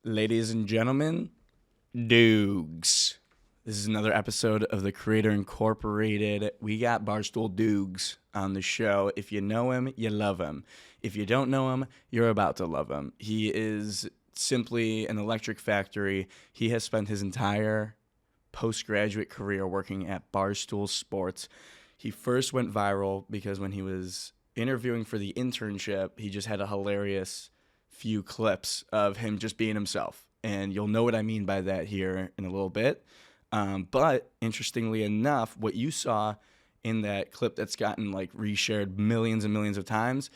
Ladies and gentlemen, D00gs. This is another episode of the Creator Incorporated. We got Barstool D00gs on the show. If you know him, you love him. If you don't know him, you're about to love him. He is simply an electric factory. He has spent his entire postgraduate career working at Barstool Sports. He first went viral because when he was interviewing for the internship, he just had a hilarious few clips of him just being himself. And you'll know what I mean by that here in a little bit. But interestingly enough, what you saw in that clip that's gotten like reshared millions and millions of times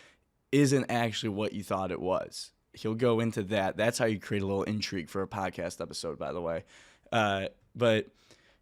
isn't actually what you thought it was. He'll go into that. That's how you create a little intrigue for a podcast episode, by the way. But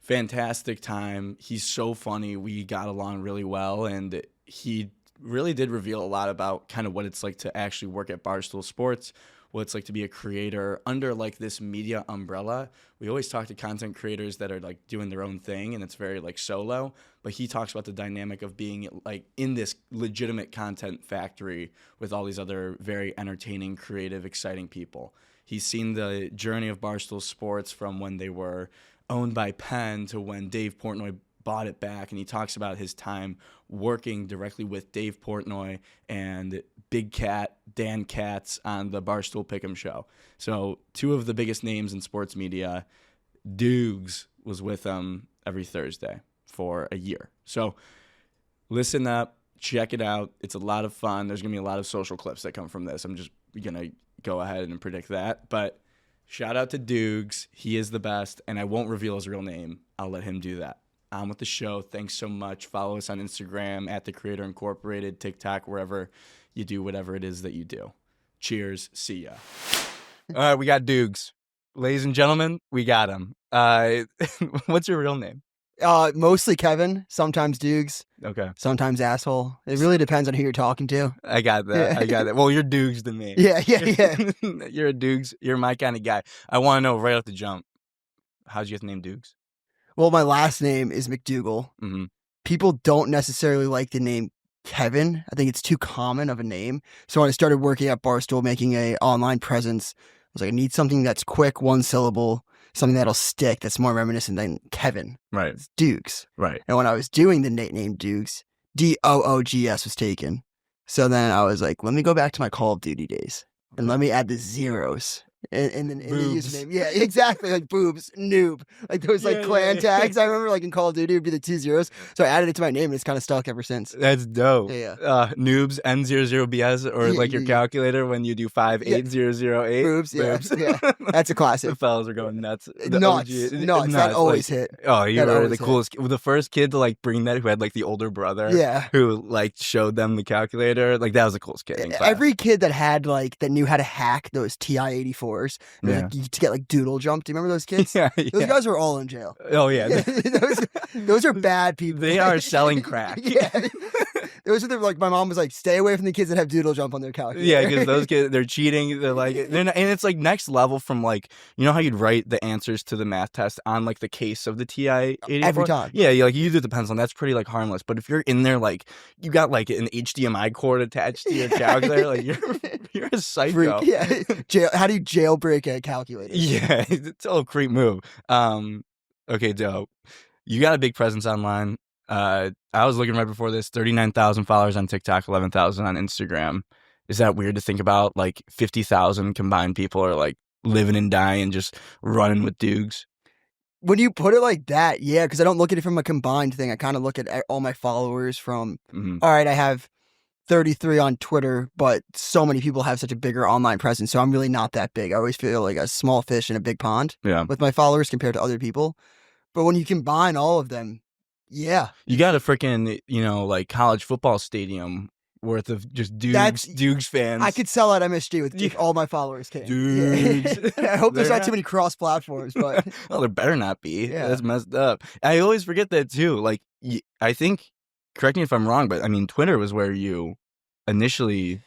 fantastic time. He's so funny. We got along really well, and he really did reveal a lot about kind of what it's like to actually work at Barstool Sports, what it's like to be a creator under like this media umbrella. We always talk to content creators that are like doing their own thing and it's very like solo, but he talks about the dynamic of being like in this legitimate content factory with all these other very entertaining, creative, exciting people. He's seen the journey of Barstool Sports from when they were owned by Penn to when Dave Portnoy bought it back, and he talks about his time working directly with Dave Portnoy and Big Cat, Dan Katz on the Barstool Pick'em show. So two of the biggest names in sports media. D00gs was with him every Thursday for a year. So listen up, check it out. It's a lot of fun. There's going to be a lot of social clips that come from this. I'm just going to go ahead and predict that. But shout out to D00gs. He is the best, and I won't reveal his real name. I'll let him do that. On with the show. Thanks so much. Follow us on Instagram at The Creator Incorporated, TikTok, wherever you do whatever it is that you do. Cheers. See ya. All right, we got D00gs. Ladies and gentlemen, we got him. What's your real name? Mostly Kevin, sometimes D00gs. Okay. Sometimes asshole. It really depends on who you're talking to. I got that. Yeah. I got that. Well, you're D00gs to me. Yeah. You're a D00gs. You're my kind of guy. I want to know right off the jump, how'd you get the name D00gs? Well, my last name is McDougal. Mm-hmm. People don't necessarily like the name Kevin. I think it's too common of a name. So when I started working at Barstool, making a online presence, I was like, I need something that's quick, one syllable, something that'll stick, that's more reminiscent than Kevin. Right. It's D00gs. Right. And when I was doing the name D00gs, D00gs was taken. So then I was like, let me go back to my Call of Duty days and let me add the zeros. In the username. Yeah, exactly. Like boobs, noob. Like those like clan tags. I remember like in Call of Duty it would be the 2 zeros. So I added it to my name and it's kind of stuck ever since. That's dope. Yeah. Noobs, N00BS, or like your calculator when you do 58008. Boobs, yeah. That's a classic. The fellas are going nuts. Nuts. That always hit. Oh, you were the coolest. The first kid to like bring that, who had like the older brother. Yeah. Who like showed them the calculator. Like that was the coolest kid in class. Every kid that had like, that knew how to hack those TI-84s. Like, to get like doodle jump. Do you remember those kids? Those guys were all in jail. Oh yeah. Those are bad people. They are selling crack. Yeah. Those are like, my mom was like, stay away from the kids that have doodle jump on their calculator. Yeah, because those kids, they're cheating. They're like, and it's like next level from like, you know how you'd write the answers to the math test on like the case of the TI-84? Every time. Yeah, like you do the pencil, and that's pretty like harmless. But if you're in there, like you got like an HDMI cord attached to your calculator, like you're a psycho. Freak, yeah. How do you jailbreak a calculator? Yeah, it's a little creep move. Okay, dope. You got a big presence online. I was looking right before this, 39,000 followers on TikTok, 11,000 on Instagram. Is that weird to think about? Like 50,000 combined people are like living and dying, just running with D00gs. When you put it like that, yeah, because I don't look at it from a combined thing. I kind of look at all my followers from, all right, I have 33 on Twitter, but so many people have such a bigger online presence. So I'm really not that big. I always feel like a small fish in a big pond with my followers compared to other people. But when you combine all of them, yeah. You got a freaking, like college football stadium worth of just D00gs fans. I could sell out MSG with if all my followers came. D00gs. I hope there's not too many cross platforms, but well, there better not be. Yeah. That's messed up. I always forget that too. Like, I think, correct me if I'm wrong, but I mean, Twitter was where you initially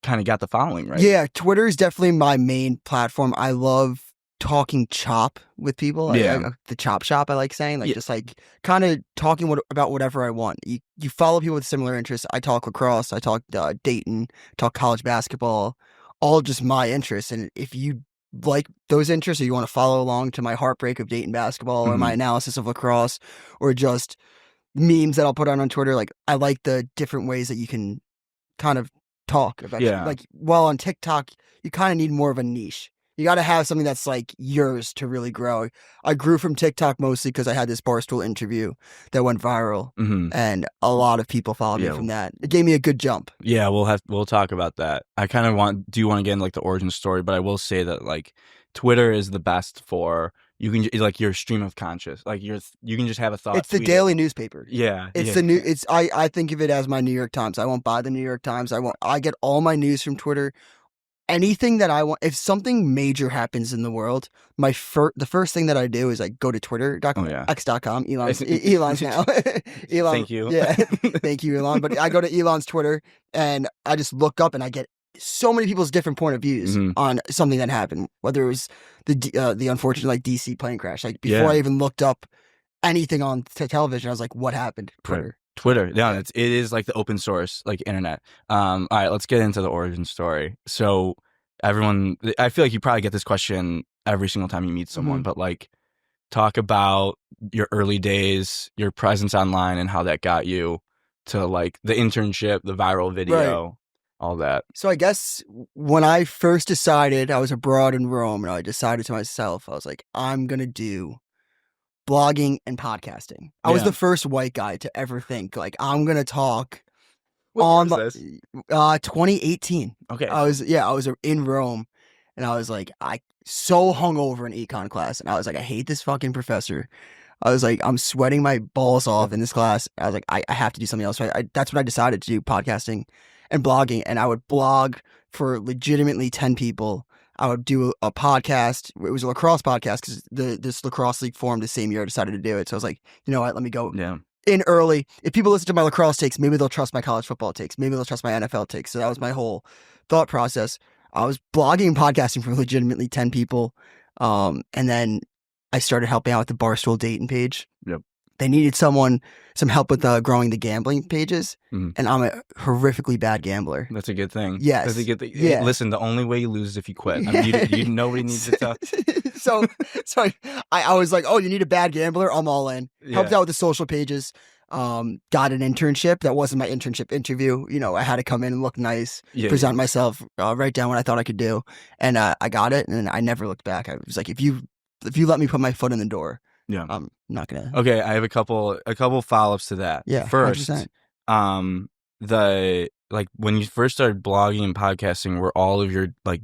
kind of got the following, right? Yeah, Twitter is definitely my main platform. I love talking chop with people. The chop shop, I like saying, like just like kind of talking about whatever I want. You follow people with similar interests. I talk lacrosse, I talk Dayton, talk college basketball, all just my interests. And if you like those interests, or you want to follow along to my heartbreak of Dayton basketball or my analysis of lacrosse or just memes that I'll put on Twitter, like I like the different ways that you can kind of talk about. Like while on TikTok, you kind of need more of a niche. You got to have something that's like yours to really grow. I grew from TikTok mostly because I had this Barstool interview that went viral, and a lot of people followed me from that. It gave me a good jump. Yeah, we'll talk about that. I kind of do want to get in like the origin story, but I will say that like Twitter is the best for you can like your stream of conscious, like you can just have a thought. It's the daily newspaper. Yeah, it's the new. It's I think of it as my New York Times. I won't buy the New York Times. I get all my news from Twitter. Anything that I want, if something major happens in the world, the first thing that I do is like go to Twitter.com, x.com, Elon's now. Elon, thank you. Yeah, thank you, Elon. But I go to Elon's Twitter and I just look up and I get so many people's different point of views on something that happened, whether it was the unfortunate like DC plane crash. Like before I even looked up anything on television, I was like, what happened? Twitter. Yeah, it is like the open source, like internet. All right, let's get into the origin story. So everyone, I feel like you probably get this question every single time you meet someone, but like talk about your early days, your presence online and how that got you to like the internship, the viral video, all that. So I guess when I first decided, I was abroad in Rome and I decided to myself, I was like, I'm going to do blogging and podcasting. I was the first white guy to ever think like I'm gonna talk on 2018. Okay. I was in Rome and I was like so hungover in econ class and I was like I hate this fucking professor. I was like I'm sweating my balls off in this class. I was like I have to do something else. So that's when I decided to do podcasting and blogging, and I would blog for legitimately 10 people. I would do a podcast. It was a lacrosse podcast because this lacrosse league formed the same year I decided to do it. So I was like, you know what? Let me go in early. If people listen to my lacrosse takes, maybe they'll trust my college football takes. Maybe they'll trust my NFL takes. So that was my whole thought process. I was blogging and podcasting for legitimately 10 people. And then I started helping out with the Barstool Dayton page. Yep. They needed some help with growing the gambling pages, and I'm a horrifically bad gambler. That's a good thing. Yes. That's a good thing. Yeah. Listen, the only way you lose is if you quit. I mean, nobody needs to talk. So I was like, oh, you need a bad gambler? I'm all in. Helped out with the social pages. Got an internship. That wasn't my internship interview. You know, I had to come in and look nice, present myself, write down what I thought I could do. And I got it, and I never looked back. I was like, if you let me put my foot in the door, I'm not gonna. Okay, I have a couple follow-ups to that. Yeah, first, 100%. Like when you first started blogging and podcasting, were all of your like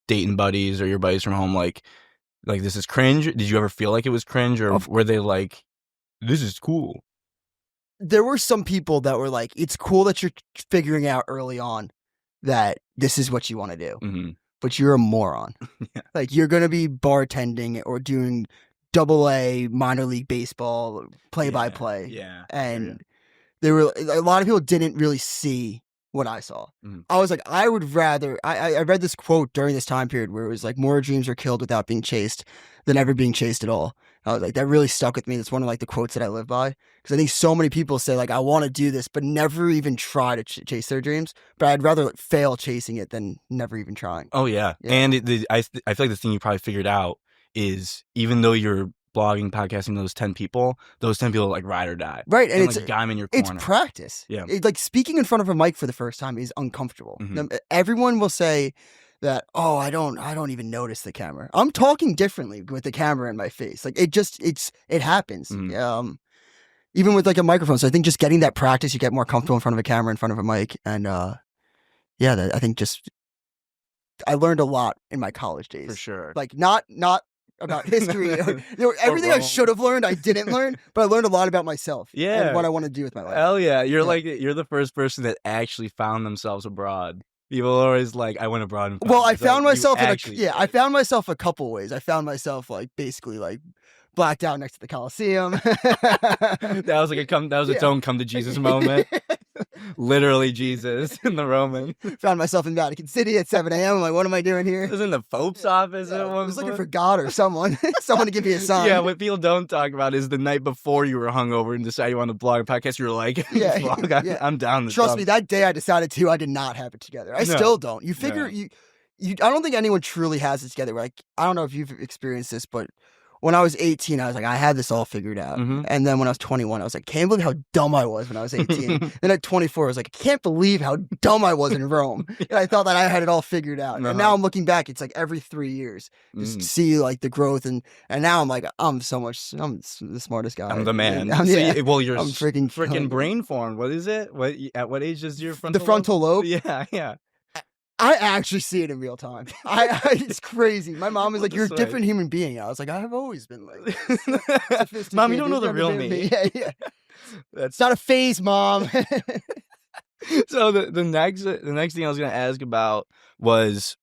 Dayton buddies or your buddies from home like this is cringe? Did you ever feel like it was cringe, or were they like, this is cool? There were some people that were like, it's cool that you're figuring out early on that this is what you want to do, but you're a moron. Like you're gonna be bartending or doing AA minor league baseball play-by-play. And there were a lot of people didn't really see what I saw. I was like, I would rather. I read this quote during this time period where it was like, more dreams are killed without being chased than ever being chased at all. I was like, that really stuck with me. That's one of like the quotes that I live by, because I think so many people say like, I want to do this, but never even try to chase their dreams. But I'd rather fail chasing it than never even trying. Oh yeah. And I feel like the thing you probably figured out is, even though you're blogging, podcasting those 10 people like ride or die. Right. And it's like a guy in your corner. It's practice. Yeah. Like speaking in front of a mic for the first time is uncomfortable. Everyone will say that, oh, I don't even notice the camera. I'm talking differently with the camera in my face. Like it happens. Even with like a microphone. So I think just getting that practice, you get more comfortable in front of a camera, in front of a mic. And I think just I learned a lot in my college days. For sure. Like not about history. Everything I should have learned, I didn't learn, but I learned a lot about myself. And what I want to do with my life. Hell yeah. You're the first person that actually found themselves abroad. People are always like, I went abroad. I found myself I found myself a couple ways. I found myself like basically like blacked out next to the Coliseum. That was like its own come to Jesus moment. Literally Jesus in the Roman. Found myself in Vatican City at 7 a.m. I'm like, what am I doing here? I was in the Pope's office at one point. I was looking for God or someone to give me a sign. Yeah, what people don't talk about is the night before you were hungover and decided you wanted to blog a podcast, you were like, I'm down. Trust me, that day I decided to, I did not have it together. I still don't. You figure I don't think anyone truly has it together. Like, I don't know if you've experienced this, but when I was 18, I was like, I had this all figured out. And then when I was 21, I was like, can't believe how dumb I was when I was 18. Then at 24, I was like, I can't believe how dumb I was in Rome. And I thought that I had it all figured out. And now I'm looking back, it's like every 3 years, just see like the growth. And now I'm like, I'm the smartest guy. I'm the man. I'm freaking brain formed. What is it? At what age is your frontal lobe? Yeah. I actually see it in real time. It's crazy. My mom was like, "You're a different human being." I was like, "I have always been like this." Mom, you don't know the real me. Yeah. That's not a phase, Mom. So the next thing I was gonna ask about was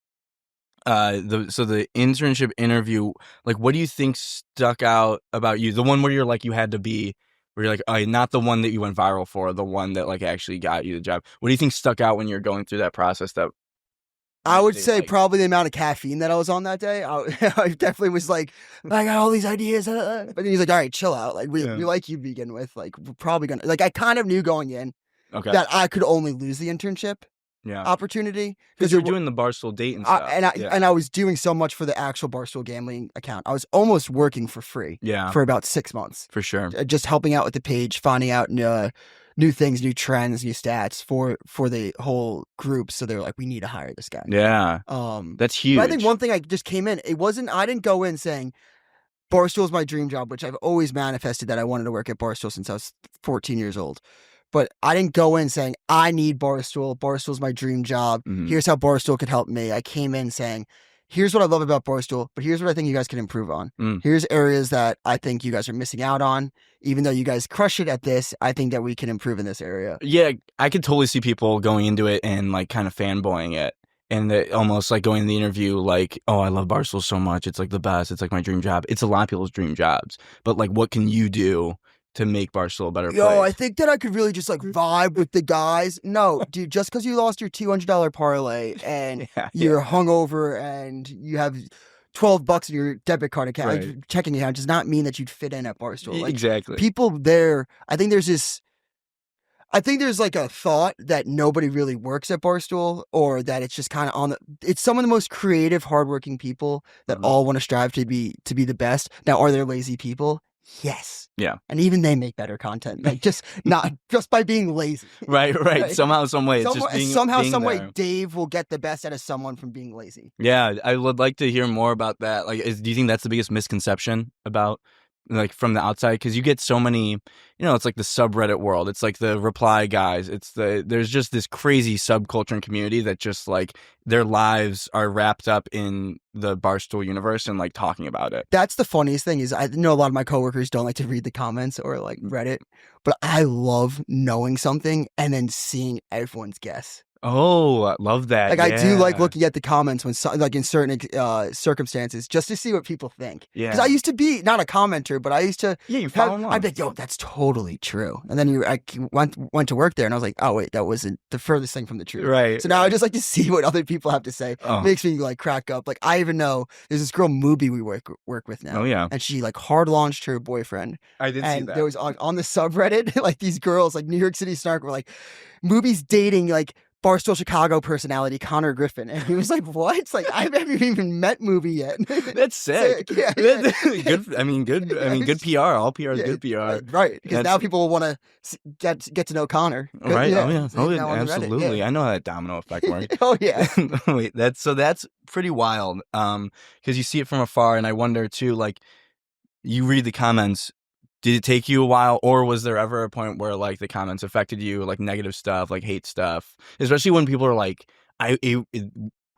the internship interview. Like, what do you think stuck out about you? The one where you're like, you had to be. Where you're like, not the one that you went viral for, the one that like actually got you the job. What do you think stuck out when you're going through that process? That I would say probably the amount of caffeine that I was on that day. I definitely was like, I got all these ideas. But then he's like, all right, chill out. Like, we like you to begin with. Like, we're probably going to, like, I kind of knew going in that I could only lose the internship opportunity. Because you're doing the Barstool date and stuff. And I was doing so much for the actual Barstool gambling account. I was almost working for free for about 6 months. For sure. Just helping out with the page, finding out new things, new trends, new stats for the whole group. So they're like, we need to hire this guy. Yeah. That's huge. But I think one thing I just came in, I didn't go in saying Barstool is my dream job, which I've always manifested that I wanted to work at Barstool since I was 14 years old. But I didn't go in saying, I need Barstool. Barstool's my dream job. Here's how Barstool could help me. I came in saying, here's what I love about Barstool, but here's what I think you guys can improve on. Here's areas that I think you guys are missing out on. Even though you guys crush it at this, I think that we can improve in this area. Yeah, I could totally see people going into it and like kind of fanboying it. And almost like going to the interview like, oh, I love Barstool so much. It's like the best. It's like my dream job. It's a lot of people's dream jobs. But like, what can you do to make Barstool a better place? I think that I could really just like vibe with the guys. No, dude, just because you lost your $200 parlay and you're hungover and you have $12 in your debit card account, checking account, does not mean that you'd fit in at Barstool. Like, exactly. People there, I think there's like a thought that nobody really works at Barstool, or that it's just kind of it's some of the most creative, hardworking people that all want to strive to be the best. Now, are there lazy people? Yes. Yeah. And even they make better content. Like just by being lazy. Right. Somehow, some way. It's just some way Dave will get the best out of someone from being lazy. Yeah. I would like to hear more about that. Like, do you think that's the biggest misconception about, like, from the outside? Because you get so many, it's like the subreddit world. It's like the reply guys. There's just this crazy subculture and community that just like their lives are wrapped up in the Barstool universe and like talking about it. That's the funniest thing is I know a lot of my coworkers don't like to read the comments or like Reddit, but I love knowing something and then seeing everyone's guess. Oh, I love that. Like, I do like looking at the comments when, like, in certain circumstances, just to see what people think. Yeah. Because I used to be not a commenter, but I used to. Yeah, you follow along. I'd be like, yo, that's totally true. And then I went to work there, and I was like, oh wait, that wasn't the furthest thing from the truth. Right. So now I just like to see what other people have to say. It makes me like crack up. Like, I even know there's this girl Mubi we work with now. Oh yeah. And she like hard launched her boyfriend. I did see that. And there was on the subreddit like these girls like New York City Snark were like, Mubi's dating like Barstool Chicago personality Connor Griffin, and he was like, "What?" It's like, I haven't even met Movie yet. That's sick. Yeah. Good. I mean, good PR. All PR is good PR. Right. Because now people will want to get to know Connor. Right. Yeah. Absolutely. Yeah. I know how that domino effect works. Oh yeah. Wait. That's pretty wild. Because you see it from afar, and I wonder too. Like, you read the comments. Did it take you a while, or was there ever a point where like the comments affected you, like negative stuff, like hate stuff, especially when people are like, I'd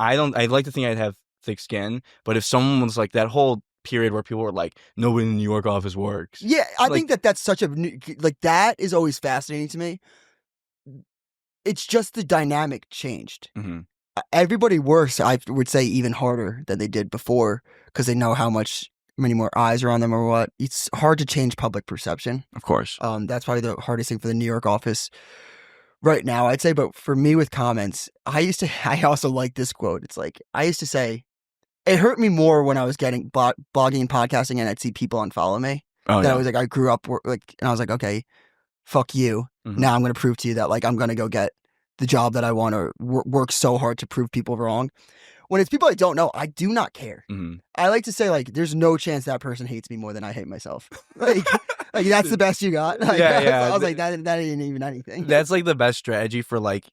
like to think I'd have thick skin, but if someone was like that whole period where people were like, nobody in the New York office works. Yeah, I think that's such a like that is always fascinating to me. It's just the dynamic changed. Mm-hmm. Everybody works, I would say, even harder than they did before because they know how many more eyes are on them or what. It's hard to change public perception. Of course. That's probably the hardest thing for the New York office right now, I'd say. But for me with comments, I also like this quote. It's like, I used to say, it hurt me more when I was getting blogging and podcasting and I'd see people unfollow me. Oh, yeah. I was like, I grew up and I was like, okay, fuck you. Mm-hmm. Now I'm going to prove to you that like, I'm going to go get the job that I want or work so hard to prove people wrong. when it's people I don't know, I do not care. Mm-hmm. I like to say, like, there's no chance that person hates me more than I hate myself. Like that's the best you got. Like, yeah. I was like, that ain't even anything. That's like the best strategy for like,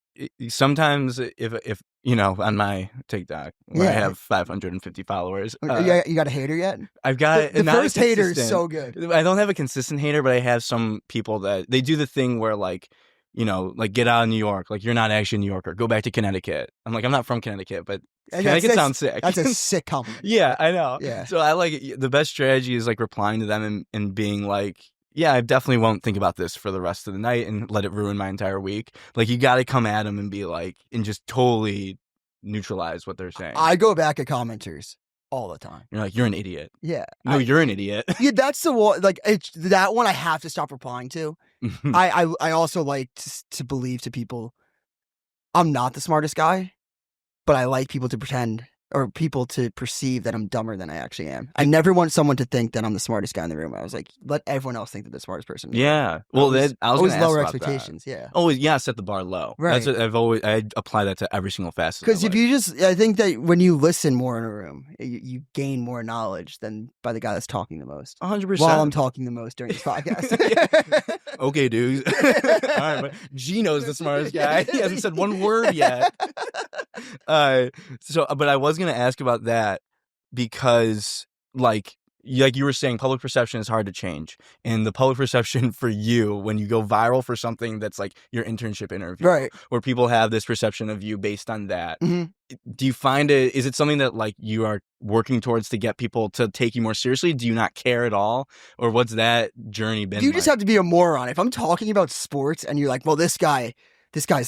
sometimes if you know, on my TikTok where I have 550 followers. You got a hater yet? I've got the first hater is so good. I don't have a consistent hater, but I have some people that they do the thing where like, you know, like get out of New York. Like you're not actually a New Yorker. Go back to Connecticut. I'm like, I'm not from Connecticut, but Connecticut sounds sick. That's a sick compliment. Yeah, I know. Yeah. So I like the best strategy is like replying to them and being like, yeah, I definitely won't think about this for the rest of the night and let it ruin my entire week. Like you got to come at them and be like, and just totally neutralize what they're saying. I go back at commenters all the time. You're like, you're an idiot. Yeah. No, you're an idiot. Yeah, that's the one. Like that one, I have to stop replying to. I also like to believe to people, I'm not the smartest guy, but I like people to pretend or people to perceive that I'm dumber than I actually am. I never want someone to think that I'm the smartest guy in the room. I was like, let everyone else think that the smartest person. Yeah. Well, I was always lower expectations. Yeah. Always, yeah. Set the bar low. Right. That's what I apply that to every single facet. Because if I think that when you listen more in a room, you gain more knowledge than by the guy that's talking the most. 100%. While I'm talking the most during this podcast. Okay, dudes. All right, but Gino's the smartest guy. He hasn't said one word yet. But I was gonna ask about that because, like you were saying, public perception is hard to change, and the public perception for you when you go viral for something that's like your internship interview, right, where people have this perception of you based on that. Mm-hmm. Do you find is it something that like you are working towards to get people to take you more seriously? Do you not care at all, or what's that journey been? You just have to be a moron. If I'm talking about sports and you're like, well, this guy's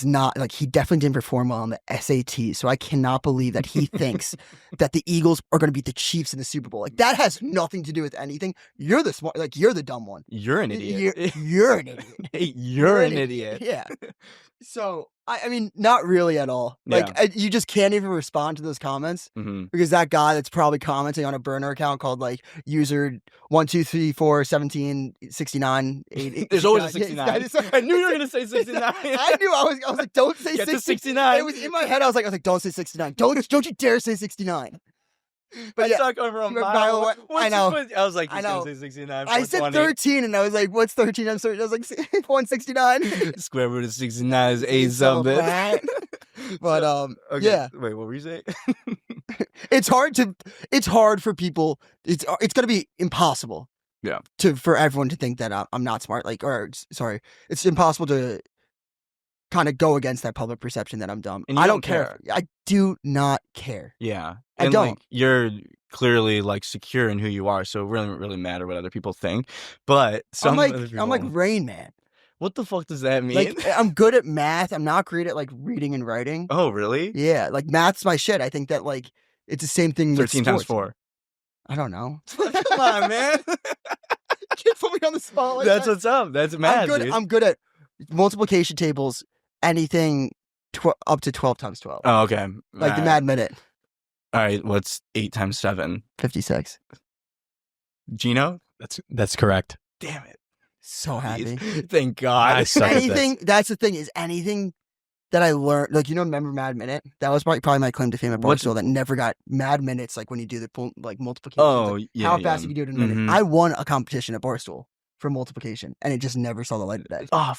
not, like, he definitely didn't perform well on the SAT, so I cannot believe that he thinks that the Eagles are going to beat the Chiefs in the Super Bowl. Like, that has nothing to do with anything. You're the smart, like, you're the dumb one. You're an idiot. You're an idiot. Hey, you're an idiot. Yeah. So, I mean, not really at all. Like, you just can't even respond to those comments because that guy that's probably commenting on a burner account called, like, user 123476988. There's always a 69. I knew you were going to say 69. I knew. I was like, don't say 69. It was in my head. I was like, don't say 69. Don't you dare say 69. But yeah, talk over a mile away. I know. I was like, he's going to say 69. I said 13, and I was like, what's 13? I'm sorry. I was like, 169. Square root of 69 is 8 something. But okay. Yeah. Wait, what were you saying? It's hard for people. It's going to be impossible. Yeah. For everyone to think that I'm not smart. It's impossible to kind of go against that public perception that I'm dumb. And I don't care. I do not care. Yeah. I don't. Like, you're clearly like secure in who you are, so it really doesn't really matter what other people think. But I'm like Rain Man. What the fuck does that mean? Like, I'm good at math. I'm not great at like reading and writing. Oh, really? Yeah, like math's my shit. I think that like it's the same thing. 13 times 4. I don't know. Come on, man. You can't put me on the spot like That's what's up. That's math, dude. I'm good at multiplication tables. Anything up to 12 times 12. Oh, okay. Like the Mad Minute. All right, what's 8 times 7? 56. Gino? That's correct. Damn it. So happy. Thank God. I suck at this. That's the thing, is anything that I learned, like, remember Mad Minute? That was probably my claim to fame at Barstool that never got Mad Minutes, like when you do the multiplication. Oh, like, yeah. How fast you can do it in a minute. I won a competition at Barstool for multiplication, and it just never saw the light of day. Oh,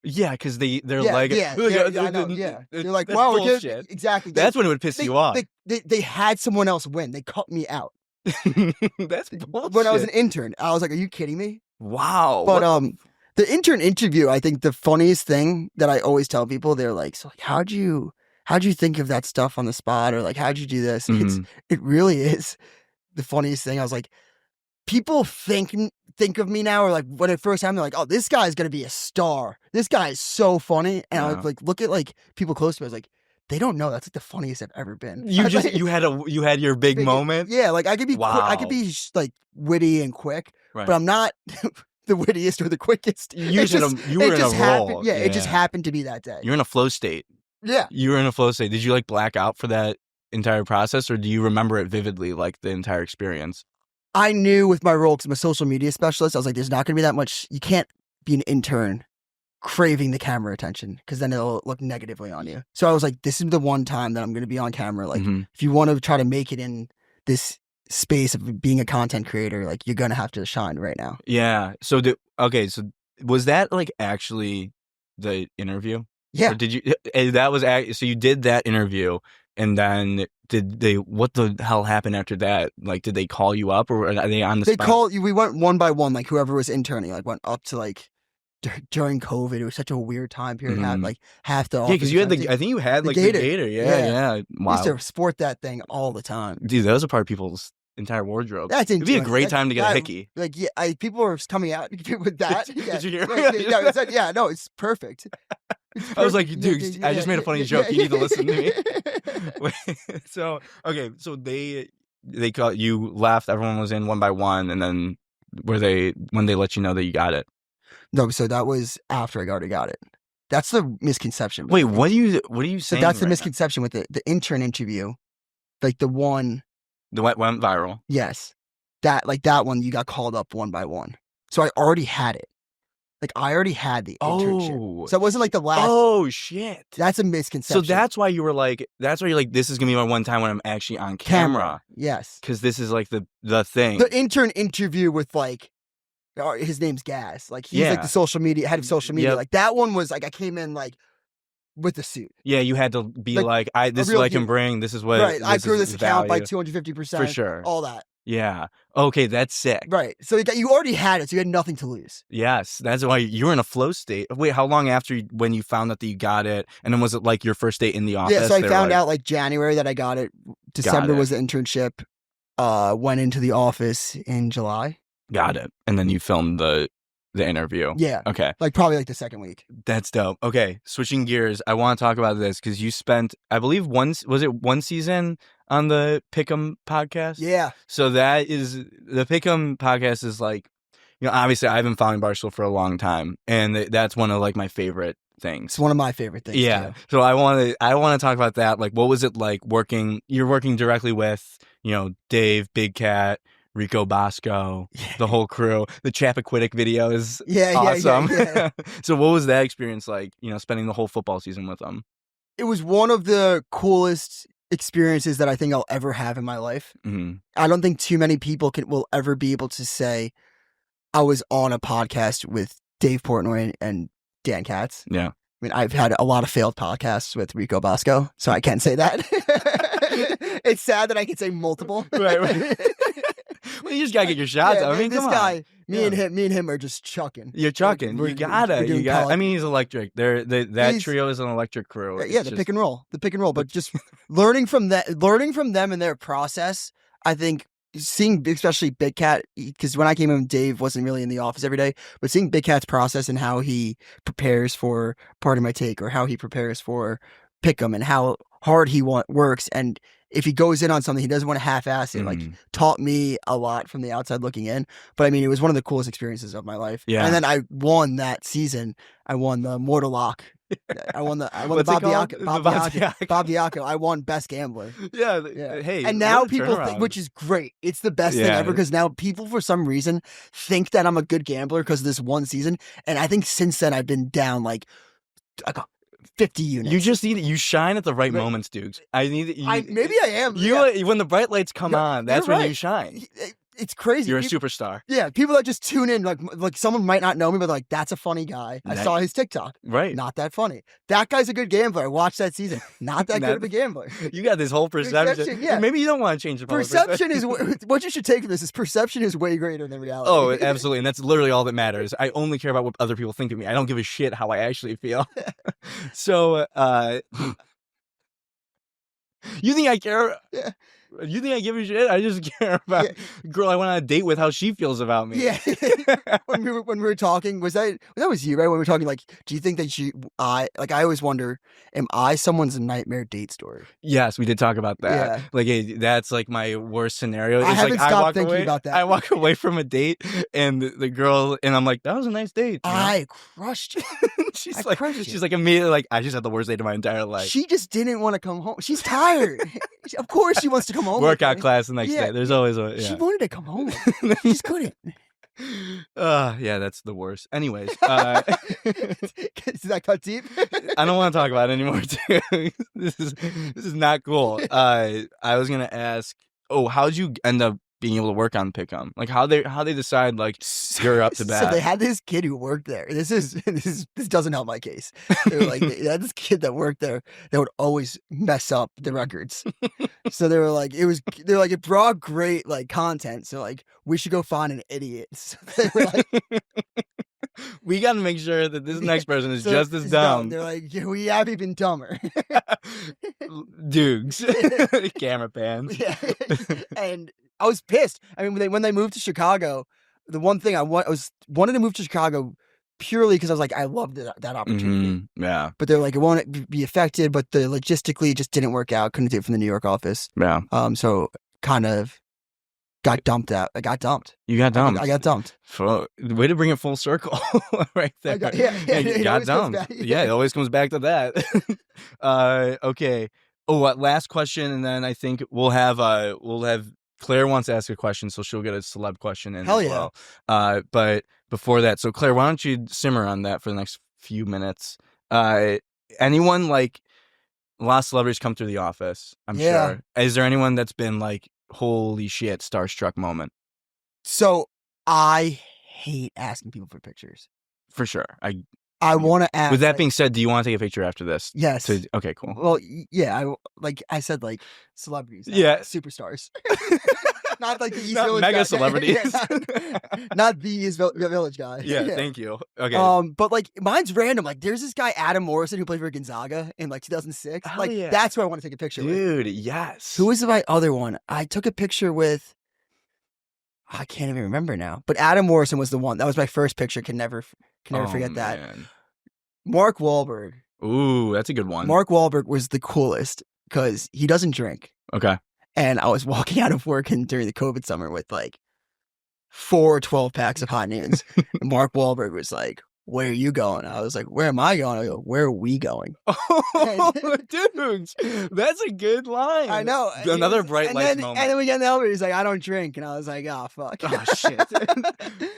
yeah, because they're like... I know, yeah. They're like, wow, we're good. Exactly. That's when it would piss you off. They had someone else win. They cut me out. That's bullshit. When I was an intern, I was like, are you kidding me? Wow. But the intern interview, I think the funniest thing that I always tell people, they're like, so like, how'd you think of that stuff on the spot? Or like, how'd you do this? It really is the funniest thing. I was like, people think of me now, or like when it first happened, they're like, oh, this guy's gonna be a star. This guy is so funny. And I was like, look at like people close to me. I was like, they don't know that's like the funniest I've ever been. You had your big moment. Yeah, like I could be I could be like witty and quick, but I'm not the wittiest or the quickest. You were in a role. Yeah, it just happened to be that day. You're in a flow state. Yeah. You were in a flow state. Did you like black out for that entire process, or do you remember it vividly, like the entire experience? I knew with my role, because I'm a social media specialist, I was like, there's not going to be that much. You can't be an intern craving the camera attention because then it'll look negatively on you. So I was like, this is the one time that I'm going to be on camera. Like, if you want to try to make it in this space of being a content creator, like you're going to have to shine right now. Yeah. So so was that like actually the interview? Yeah. Or did you? That was so you did that interview, and then what the hell happened after that? Like, did they call you up, or are they on the spot? They called you. We went one by one. Like whoever was interning, like went up to like during COVID. It was such a weird time period. Had like half the because you had I think you had like the gator. Yeah. Wow. I used to sport that thing all the time. Dude, those are part of people's entire wardrobe. It'd be a great time to get a hickey. Like people are coming out with that. Did you hear? No, it's perfect. I was like, dude, I just made a funny joke. You need to listen to me. So they called you, left. Everyone was in one by one, and then when they let you know that you got it? No, so that was after I already got it. That's the misconception. Wait, what are you saying? So that's the misconception with the intern interview, like the one that went viral. Yes, that one you got called up one by one. So I already had it. Like I already had the internship. So it wasn't like the last. Oh shit! That's a misconception. So that's why you're like, this is gonna be my one time when I'm actually on camera. Yes, because this is like the thing. The intern interview with like, his name's Gas. Like he's like the social media head of social media. Yep. Like that one was like I came in like with the suit. Yeah, you had to be like this is what I can bring. This is what I grew this account by 250% for sure. All that. Yeah. Okay, that's sick. Right. So you already had it, so you had nothing to lose. Yes, that's why you were in a flow state. Wait, how long after when you found out that you got it? And then was it like your first day in the office? Yeah, so I found out like January that I got it. December was the internship. Went into the office in July. Got it. And then you filmed the interview. Yeah. Okay. Like probably like the second week. That's dope. Okay, switching gears, I want to talk about this because you spent, I believe, one season on the Pick'em podcast? Yeah. So the Pick'em podcast is like, obviously I've been following Barstool for a long time, and that's one of like my favorite things. It's one of my favorite things. Yeah. Too. So I want to talk about that. Like, what was it like you're working directly with, Dave, Big Cat, Rico Bosco, the whole crew. The Chappaquiddick video is awesome. Yeah. So what was that experience like, spending the whole football season with them? It was one of the coolest experiences that I think I'll ever have in my life. Mm-hmm. I don't think too many people will ever be able to say I was on a podcast with Dave Portnoy and Dan Katz. Yeah. I mean, I've had a lot of failed podcasts with Rico Bosco, so I can't say that. It's sad that I can say multiple. Right. Well, you just gotta get your shots out. I mean, this guy, me and him are just chucking. You're chucking. You gotta. I mean, he's electric. That trio is an electric crew. Yeah, the pick and roll. But just learning from them and their process. I think seeing, especially Big Cat, because when I came in, Dave wasn't really in the office every day. But seeing Big Cat's process and how he prepares for Pardon My Take, or how he prepares for Pick'em, and how hard he works, and if he goes in on something, he doesn't want to half-ass it. Like, taught me a lot from the outside looking in. But I mean, it was one of the coolest experiences of my life. Yeah. And then I won that season. I won the Mortal Lock. I won the Bob Diaco. I won Best Gambler. Yeah. Hey. And now people think, which is great. It's the best thing ever, because now people for some reason think that I'm a good gambler because of this one season. And I think since then I've been down like 50 units. You just need you shine at the right moments, Dukes. Maybe I am. When the bright lights come on, that's when you shine. It's crazy. You're a superstar. Yeah, people that just tune in, like someone might not know me, but like, that's a funny guy. I saw his TikTok. Right. Not that funny. That guy's a good gambler. I watched that season. Not that good of a gambler. You got this whole perception. Yeah. Maybe you don't want to change the perception. Is what you should take from this is perception is way greater than reality. Oh, absolutely. And that's literally all that matters. I only care about what other people think of me. I don't give a shit how I actually feel. So, you think I care? Yeah. You think I give a shit? I just care about girl I went on a date with, how she feels about me. Yeah. when we were talking, was you, right? When we were talking, like, do you think that I always wonder, am I someone's nightmare date story? Yes, we did talk about that. Yeah. Like, hey, that's like my worst scenario. I haven't stopped thinking about that. I walk away from a date and the girl, and I'm like, that was a nice date. I crushed you. She's like immediately like, I just had the worst date of my entire life. She just didn't want to come home. She's tired. Of course she wants to come home. Workout class the next day. There's always She wanted to come home. She just couldn't. Yeah, that's the worst. Anyways, Is that cut deep? I don't want to talk about it anymore. Too. This is not cool. I was gonna ask. Oh, how'd you end up being able to work on Pick'em? Like how they decide like you're up to bat? So they had this kid who worked there. This doesn't help my case. They were like they had this kid that worked there that would always mess up the records. So they were like it brought great like content. So like we should go find an idiot. So they were like, we got to make sure that this next person is so just as dumb. They're like, yeah, we have even dumber. Dukes, camera pans. Yeah. And I was pissed. I mean, when they moved to Chicago, the one thing I wanted to move to Chicago purely because I was like, I loved that opportunity. Yeah. But they're like, it won't be affected, but the logistically it just didn't work out. Couldn't do it from the New York office. Yeah. So kind of got dumped out. I got dumped. You got dumped. I got dumped. Way to bring it full circle right there. You got dumped. Yeah, it always comes back to that. Okay. Oh, last question, and then I think we'll have Claire wants to ask a question, so she'll get a celeb question in as well. But before that, so Claire, why don't you simmer on that for the next few minutes? Anyone like a lot of celebrities come through the office, I'm sure. Is there anyone that's been like, holy shit, starstruck moment? So I hate asking people for pictures. For sure. I want to ask. With that being said, do you want to take a picture after this? Yes. Okay, cool. Well, yeah. I said like celebrities. Yeah. Superstars. Not like the East not Village mega guy. celebrities. Not the East Village guy. Yeah, thank you. Okay. But like mine's random. Like there's this guy Adam Morrison who played for Gonzaga in like 2006. Hell like yeah. that's who I want to take a picture with. Dude, yes. Who was my other one? I took a picture with. I can't even remember now. But Adam Morrison was the one. That was my first picture. Can never forget that. Mark Wahlberg. Ooh, that's a good one. Mark Wahlberg was the coolest because he doesn't drink. Okay. And I was walking out of work during the COVID summer with like 4 12-packs of Hot Noons. And Mark Wahlberg was like, where are you going? I was like, where am I going? I go, where are we going? Oh, dudes, that's a good line. I know. Another bright light moment. And then we get in the elevator. He's like, I don't drink. And I was like, oh, fuck. Oh, shit.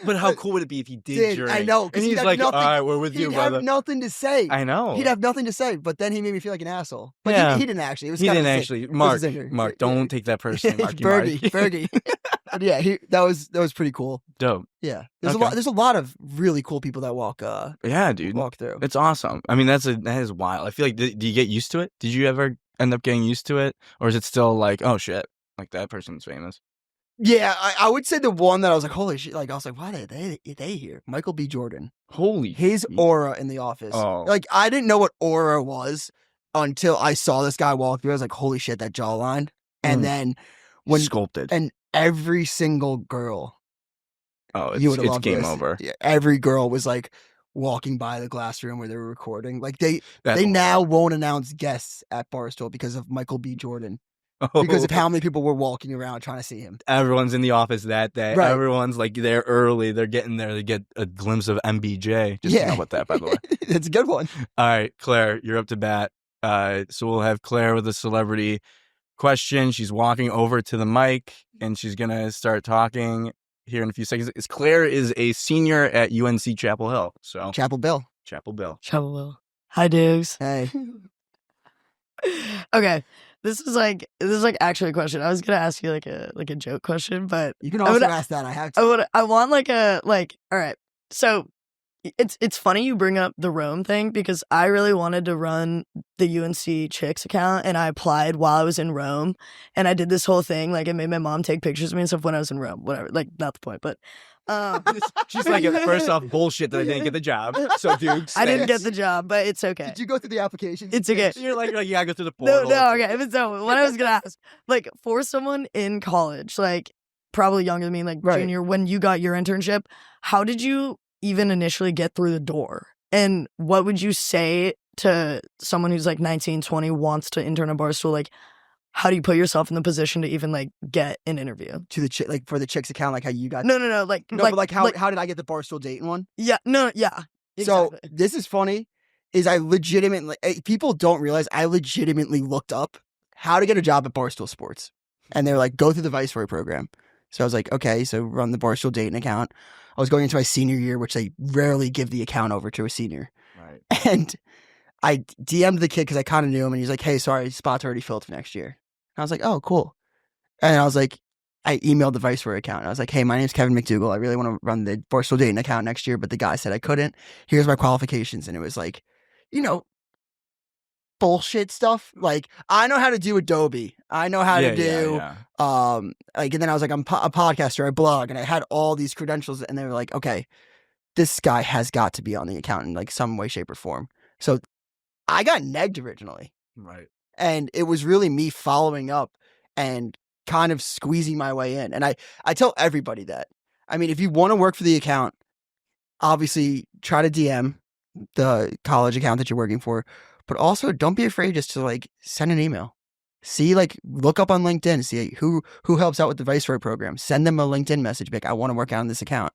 But how cool would it be if he did drink? I know. And he's like, all right, we're with you, brother. He'd have nothing to say. I know. He'd have nothing to say. But then he made me feel like an asshole. But he didn't actually. It was he kind didn't of actually. Mark, don't take that personally, Marky. Bergie. But yeah, that was pretty cool. Dope. Yeah, there's a lot of really cool people that walk. Yeah, dude, walk through. It's awesome. I mean, that is wild. I feel like, do you get used to it? Did you ever end up getting used to it, or is it still like, oh shit, like that person's famous? Yeah, I would say the one that I was like, holy shit, like I was like, why are they here? Michael B. Jordan. His aura in the office. Oh. Like I didn't know what aura was until I saw this guy walk through. I was like, holy shit, that jawline. And then when sculpted, and every single girl. Oh, it's game over. Yeah, every girl was like walking by the glass room where they were recording. Like they That's now won't announce guests at Barstool because of Michael B. Jordan. Oh. Because of how many people were walking around trying to see him. Everyone's in the office that day. Right. Everyone's like there early. They're getting there to get a glimpse of MBJ. Just know about that, by the way. It's a good one. All right, Claire, you're up to bat. So we'll have Claire with a celebrity question. She's walking over to the mic and she's gonna start talking here in a few seconds. Claire is a senior at UNC Chapel Hill. So Chapel Bill. Hi, dudes. Hey. Okay. This is actually a question. I was gonna ask you like a joke question, but You can also ask that. I have to. I want all right. So it's funny you bring up the Rome thing because I really wanted to run the UNC Chicks account and I applied while I was in Rome and I did this whole thing. Like I made my mom take pictures of me and stuff when I was in Rome. Whatever. Like not the point, but she's like, first off, bullshit that I didn't get the job. So dude, I didn't get the job, but it's okay. Did you go through the application? It's okay. You're like you gotta go through the portal. No, okay. So what I was gonna ask, like for someone in college, like probably younger than me, like junior, when you got your internship, how did you even initially get through the door? And what would you say to someone who's like 19, 20, wants to intern at Barstool? Like, how do you put yourself in the position to even like get an interview? To the like for the Chicks account, like how you got No. but how did I get the Barstool dating one? Yeah, no, yeah. Exactly. So this is funny, is I legitimately people don't realize I legitimately looked up how to get a job at Barstool Sports. And they're like, go through the Viceroy program. So I was like, okay, so run the Barstool Dayton account. I was going into my senior year, which they rarely give the account over to a senior. Right. And I DM'd the kid because I kind of knew him, and he's like, hey, sorry, spot's already filled for next year. And I was like, oh, cool. And I was like, I emailed the Viceroy account. And I was like, hey, my name's Kevin McDougal. I really want to run the Barstool Dayton account next year, but the guy said I couldn't. Here's my qualifications. And it was like, bullshit stuff. Like, I know how to do Adobe. I know how to do, and then I was like, I'm a podcaster, I blog, and I had all these credentials, and they were like, okay, this guy has got to be on the account in like some way, shape, or form. So I got negged originally. Right. And it was really me following up and kind of squeezing my way in. And I tell everybody that. I mean, if you want to work for the account, obviously try to DM the college account that you're working for, but also don't be afraid just to like send an email. See, like, look up on LinkedIn, see who helps out with the Viceroy program. Send them a LinkedIn message, like, I want to work out on this account.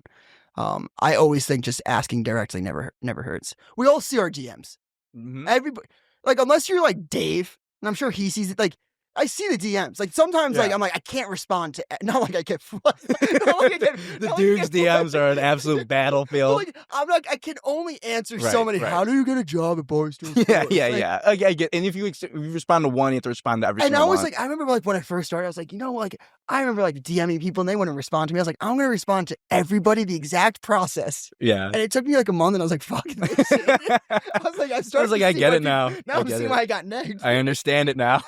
I always think just asking directly never hurts. We all see our DMs. Mm-hmm. Everybody, like, unless you're like Dave, and I'm sure he sees it. Like, I see the DMs. Like, sometimes, like, I'm like, I can't respond to. Not like I get. The dudes' DMs are an absolute battlefield. Like, I'm like, I can only answer so many. Right. How do you get a job at Barstool? Yeah. Okay, I get. And if you respond to one, you have to respond to every. And I was like, I remember like when I first started, I was like, I remember like DMing people and they wouldn't respond to me. I was like, I'm gonna respond to everybody the exact process. Yeah. And it took me like a month, and I was like, fuck this. I was like, I get it now. Now I'm seeing why I got negged. I understand it now.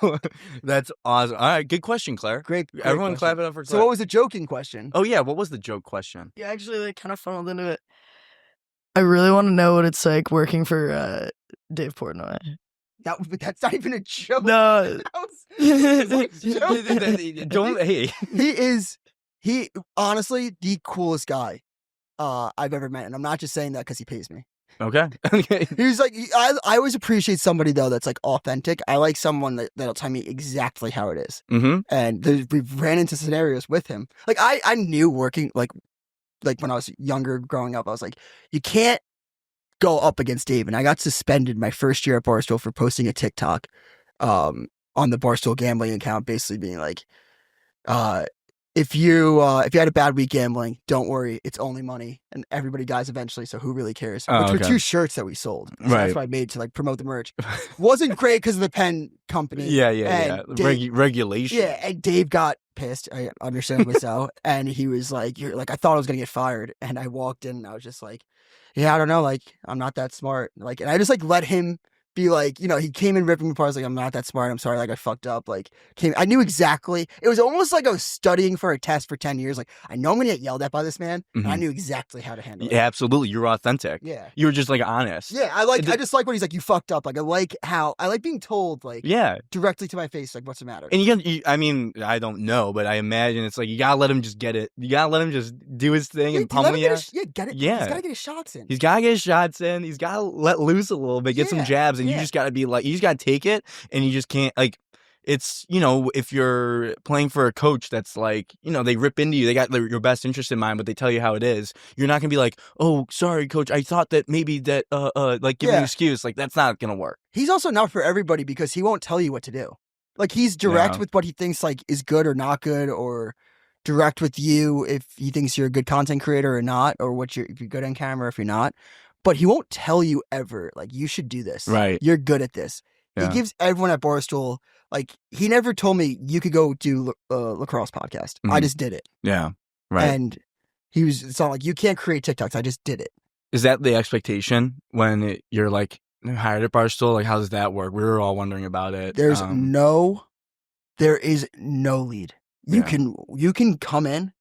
That's awesome. All right, good question, Claire. Great Everyone question. clap it up for Claire. So what was the joking question? Oh yeah, what was the joke question? You actually like kind of funneled into it. I really want to know what it's like working for Dave Portnoy. That's not even a joke. No. Don't. Hey. He honestly the coolest guy I've ever met, and I'm not just saying that because he pays me. Okay. He's like, I always appreciate somebody though that's like authentic. I like someone that'll tell me exactly how it is. Mm-hmm. And we've ran into scenarios with him. Like I knew working like when I was younger, growing up, I was like, you can't go up against Dave. And I got suspended my first year at Barstool for posting a TikTok on the Barstool gambling account, basically being like, if you had a bad week gambling, don't worry, it's only money, and everybody dies eventually, so who really cares? Which were 2 shirts that we sold. So that's what I made to like promote the merch. Wasn't great because of the pen company. Yeah. Regulation. Yeah, and Dave got pissed, I understandably so, and he was like, "You're like, I thought I was gonna get fired," and I walked in and I was just like, "Yeah, I don't know, like, I'm not that smart," like, and I just like let him be like, he came in ripping me apart. I was like, I'm not that smart. I'm sorry. Like, I fucked up. Like, I knew exactly. It was almost like I was studying for a test for 10 years. Like, I know I'm going to get yelled at by this man. Mm-hmm. And I knew exactly how to handle it. Yeah, absolutely. You're authentic. Yeah. You were just like honest. Yeah. I just like when he's like, you fucked up. Like, I like being told, like, directly to my face, like, what's the matter? And I mean, I don't know, but I imagine it's like, you got to let him just get it. You got to let him just do his thing and pummel you. Get it. Yeah. He's got to get his shots in. He's got to get his shots in. He's got to let loose a little bit, get some jabs, and you just got to be like, you just got to take it, and you just can't, like, it's, if you're playing for a coach that's like, they rip into you, they got your best interest in mind, but they tell you how it is, you're not going to be like, oh, sorry, coach, I thought that maybe that, like, give me an excuse. Like, that's not going to work. He's also not for everybody because he won't tell you what to do. Like, he's direct with what he thinks, like, is good or not good, or direct with you if he thinks you're a good content creator or not, or if you're good on camera, if you're not. But he won't tell you ever, like, you should do this. Right. You're good at this. Yeah. He gives everyone at Barstool, like, he never told me you could go do lacrosse podcast. Mm-hmm. I just did it. Yeah. Right. And it's not like, you can't create TikToks. I just did it. Is that the expectation when you're like hired at Barstool? Like, how does that work? We were all wondering about it. There is no lead. You can come in,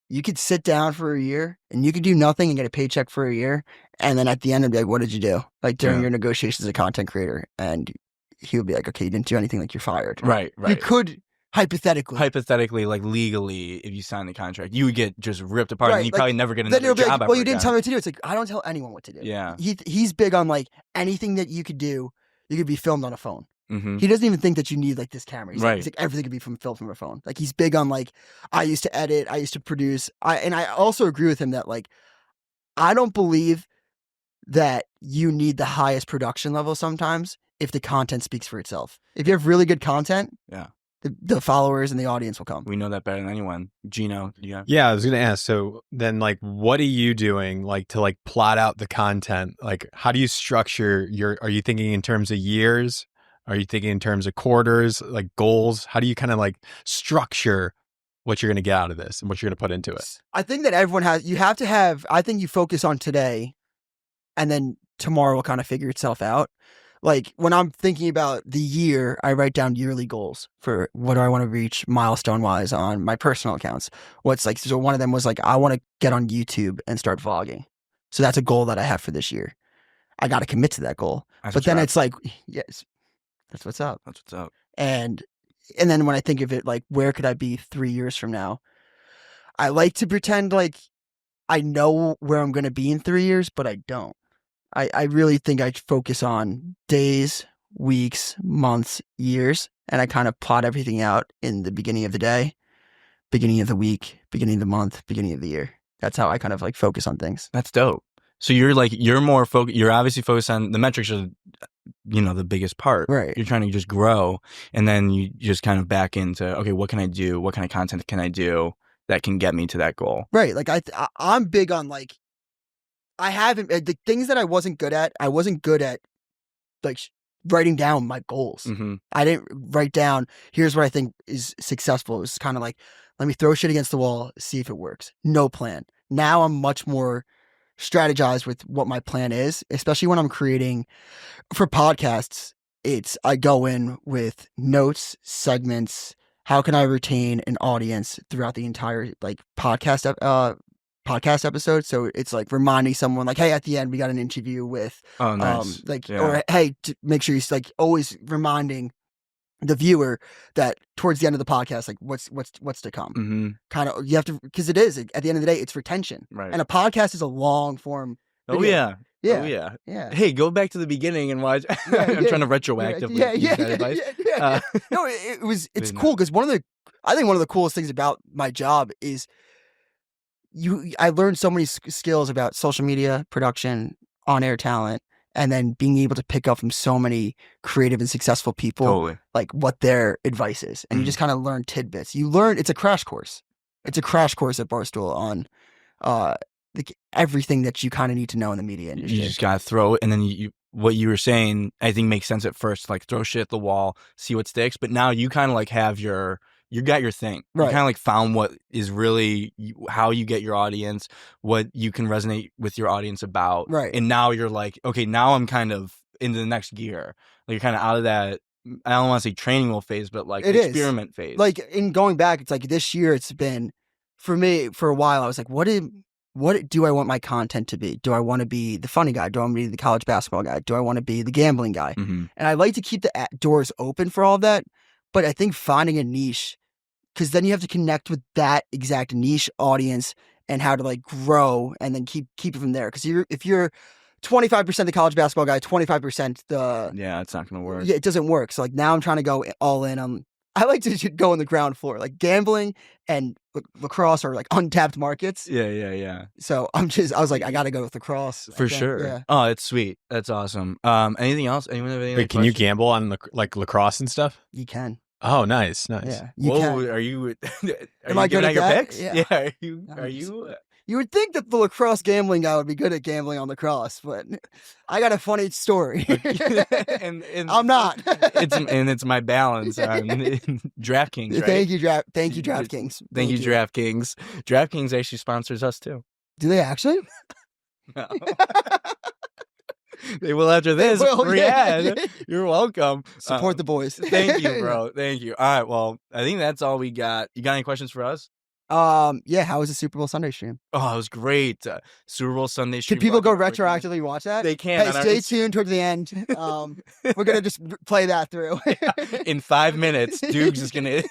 you could sit down for a year and you could do nothing and get a paycheck for a year. And then at the end, it'd be like, what did you do? Like during your negotiations as a content creator. And he would be like, okay, you didn't do anything, like you're fired. Right. You could hypothetically, like legally, if you sign the contract, you would get just ripped apart and you like, probably never get another job like, ever well, you didn't again. tell me what to do. It's like, I don't tell anyone what to do. Yeah. He's big on like anything that you could do, you could be filmed on a phone. Mm-hmm. He doesn't even think that you need like this camera. He's right. He's like, everything could be filmed from a phone. Like, he's big on like, I used to edit, I used to produce. And I also agree with him that like, I don't believe that you need the highest production level sometimes if the content speaks for itself. If you have really good content, the followers and the audience will come. We know that better than anyone. Gino, Yeah, I was gonna ask. So then, like, what are you doing, like, to like plot out the content? Like, how do you structure your? Are you thinking in terms of years? Are you thinking in terms of quarters, like goals? How do you kind of like structure what you're gonna get out of this and what you're gonna put into it? I think that everyone has. You have to have. I think you focus on today, and then tomorrow will kind of figure itself out. Like when I'm thinking about the year, I write down yearly goals for what do I want to reach milestone wise on my personal accounts. What's like, so one of them was like, I want to get on YouTube and start vlogging. So that's a goal that I have for this year. I got to commit to that goal. But then it's like, yes, that's what's up. That's what's up. And then when I think of it, like, where could I be 3 years from now? I like to pretend like I know where I'm going to be in 3 years, but I don't. I really think I focus on days, weeks, months, years, and I kind of plot everything out in the beginning of the day, beginning of the week, beginning of the month, beginning of the year. That's how I kind of like focus on things. That's dope. So you're more focused. You're obviously focused on the metrics are, the biggest part. Right. You're trying to just grow, and then you just kind of back into, okay, what can I do? What kind of content can I do that can get me to that goal? Right. Like I'm big on like, I haven't, the things that I wasn't good at like writing down my goals. Mm-hmm. I didn't write down, here's what I think is successful. It was kind of like, let me throw shit against the wall, see if it works. No plan. Now I'm much more strategized with what my plan is, especially when I'm creating for podcasts. I go in with notes, segments. How can I retain an audience throughout the entire like podcast episode? So it's like reminding someone like, hey, at the end we got an interview with, nice. Or hey, to make sure you like always reminding the viewer that towards the end of the podcast, like what's to come. Mm-hmm. Kind of, you have to, because it is at the end of the day, it's retention, right? And a podcast is a long form. Oh video. Yeah. Yeah. Oh yeah. Hey, go back to the beginning and watch. I'm trying to retroactively use that advice. Yeah. No, it's cool because I think one of the coolest things about my job is I learned so many skills about social media production, on-air talent, and then being able to pick up from so many creative and successful people, totally. Like what their advice is. And you just kind of learn tidbits. It's a crash course. It's a crash course at Barstool on everything that you kind of need to know in the media industry. You just got to throw it. And then what you were saying, I think makes sense at first, like throw shit at the wall, see what sticks. But now you kind of like have you got your thing. Right. You kind of like found what is really how you get your audience, what you can resonate with your audience about. Right. And now you're like, okay, now I'm kind of into the next gear. Like you're kind of out of that, I don't want to say training wheel phase, but like experiment phase. Like in going back, it's like this year it's been, for me, for a while, I was like, what do I want my content to be? Do I want to be the funny guy? Do I want to be the college basketball guy? Do I want to be the gambling guy? Mm-hmm. And I like to keep the doors open for all of that. But I think finding a niche, because then you have to connect with that exact niche audience and how to like grow and then keep it from there. Because if you're 25% the college basketball guy, 25% the... Yeah, it's not going to work. Yeah, it doesn't work. So like now I'm trying to go all in. I like to go on the ground floor. Like gambling and lacrosse are like untapped markets. Yeah. So I was like, I got to go with lacrosse. For sure. Yeah. Oh, it's sweet. That's awesome. Anything else? Anyone have anything? Wait, can you gamble on like lacrosse and stuff? You can. Oh, nice. Yeah. Whoa, are you Am I giving good out at your that? picks? Yeah. Are you? You would think that the lacrosse gambling guy would be good at gambling on lacrosse, but I got a funny story. and I'm not. it's my balance on DraftKings. Right? Thank you, DraftKings. Thank you, DraftKings. DraftKings actually sponsors us too. Do they actually? No. They will after this. Free ad. You're welcome. Support the boys. Thank you, bro. Thank you. All right. Well, I think that's all we got. You got any questions for us? Yeah. How was the Super Bowl Sunday stream? Oh, it was great. Super Bowl Sunday stream. Can people go retroactively watch that? They can. Hey, stay tuned towards the end. We're gonna just play that through. In 5 minutes, D00gs is gonna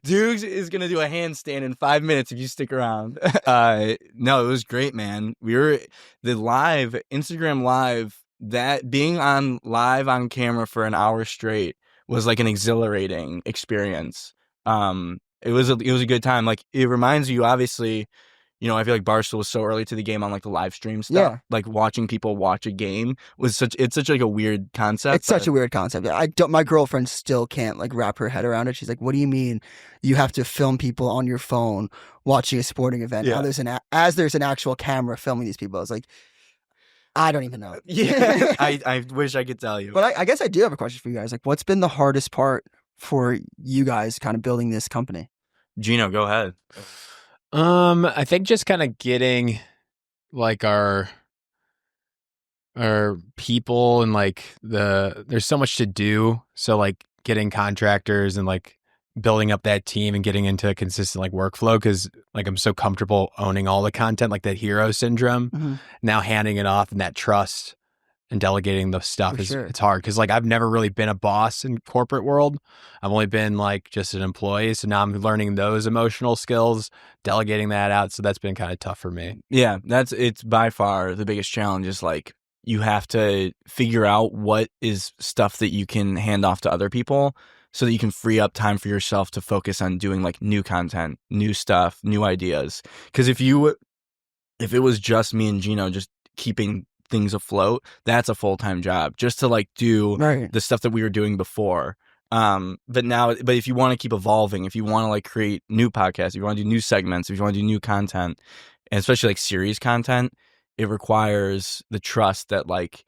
D00gs is gonna do a handstand in 5 minutes if you stick around. No, it was great, man. We were the Instagram live, that being on live on camera for an hour straight was like an exhilarating experience. It was a good time. Like it reminds you, obviously, you know, I feel like Barstool was so early to the game on like the live stream stuff. Yeah. Like watching people watch a game was it's such like a weird concept. It's such a weird concept. My girlfriend still can't like wrap her head around it. She's like, "What do you mean you have to film people on your phone watching a sporting event? Yeah. Now there's an actual camera filming these people." I was like, I don't even know. Yeah, I wish I could tell you. But I guess I do have a question for you guys. Like, what's been the hardest part for you guys kind of building this company? Gino, go ahead. I think just kind of getting like our people and like there's so much to do. So like getting contractors and like building up that team and getting into a consistent like workflow, because like I'm so comfortable owning all the content, like that hero syndrome. Mm-hmm. Now handing it off and that trust and delegating the stuff it's hard, because like I've never really been a boss in corporate world. I've only been like just an employee, so now I'm learning those emotional skills, delegating that out, so that's been kind of tough for me. Yeah, it's by far the biggest challenge. Is like you have to figure out what is stuff that you can hand off to other people so that you can free up time for yourself to focus on doing like new content, new stuff, new ideas. Because if it was just me and Gino just keeping things afloat, that's a full-time job just to like do the stuff that we were doing before. But if you want to keep evolving, if you want to like create new podcasts, if you want to do new segments, if you want to do new content, and especially like series content, it requires the trust that like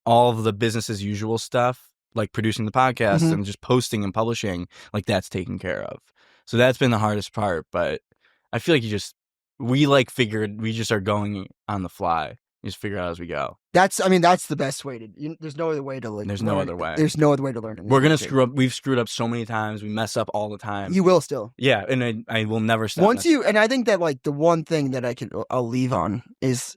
all of the business as usual stuff, like producing the podcast and just posting and publishing, like that's taken care of. So that's been the hardest part. But I feel like we just are going on the fly. You just figure it out as we go. That's the best way to. There's no other way to learn. There's no other way. There's no other way to learn. We're gonna screw up. We've screwed up so many times. We mess up all the time. You will still. Yeah, and I will never stop. And I think that like the one thing that I'll leave on is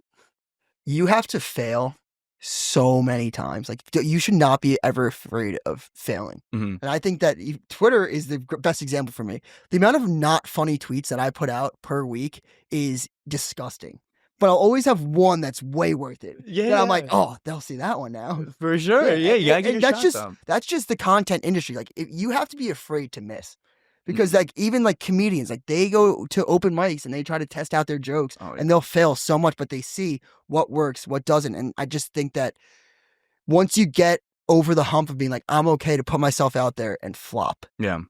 you have to fail so many times. Like you should not be ever afraid of failing. Mm-hmm. And I think that Twitter is the best example for me. The amount of not funny tweets that I put out per week is disgusting. But I'll always have one that's way worth it. Yeah. And I'm like, oh, they'll see that one now. For sure. Yeah, you gotta get your shots up. That's just the content industry. Like you have to be afraid to miss. Because like even like comedians, like they go to open mics and they try to test out their jokes and they'll fail so much, but they see what works, what doesn't. And I just think that once you get over the hump of being like, I'm okay to put myself out there and flop. Yeah.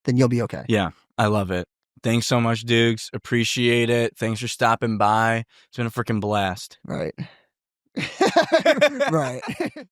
Then you'll be okay. Yeah. I love it. Thanks so much, D00gs. Appreciate it. Thanks for stopping by. It's been a freaking blast. Right. Right.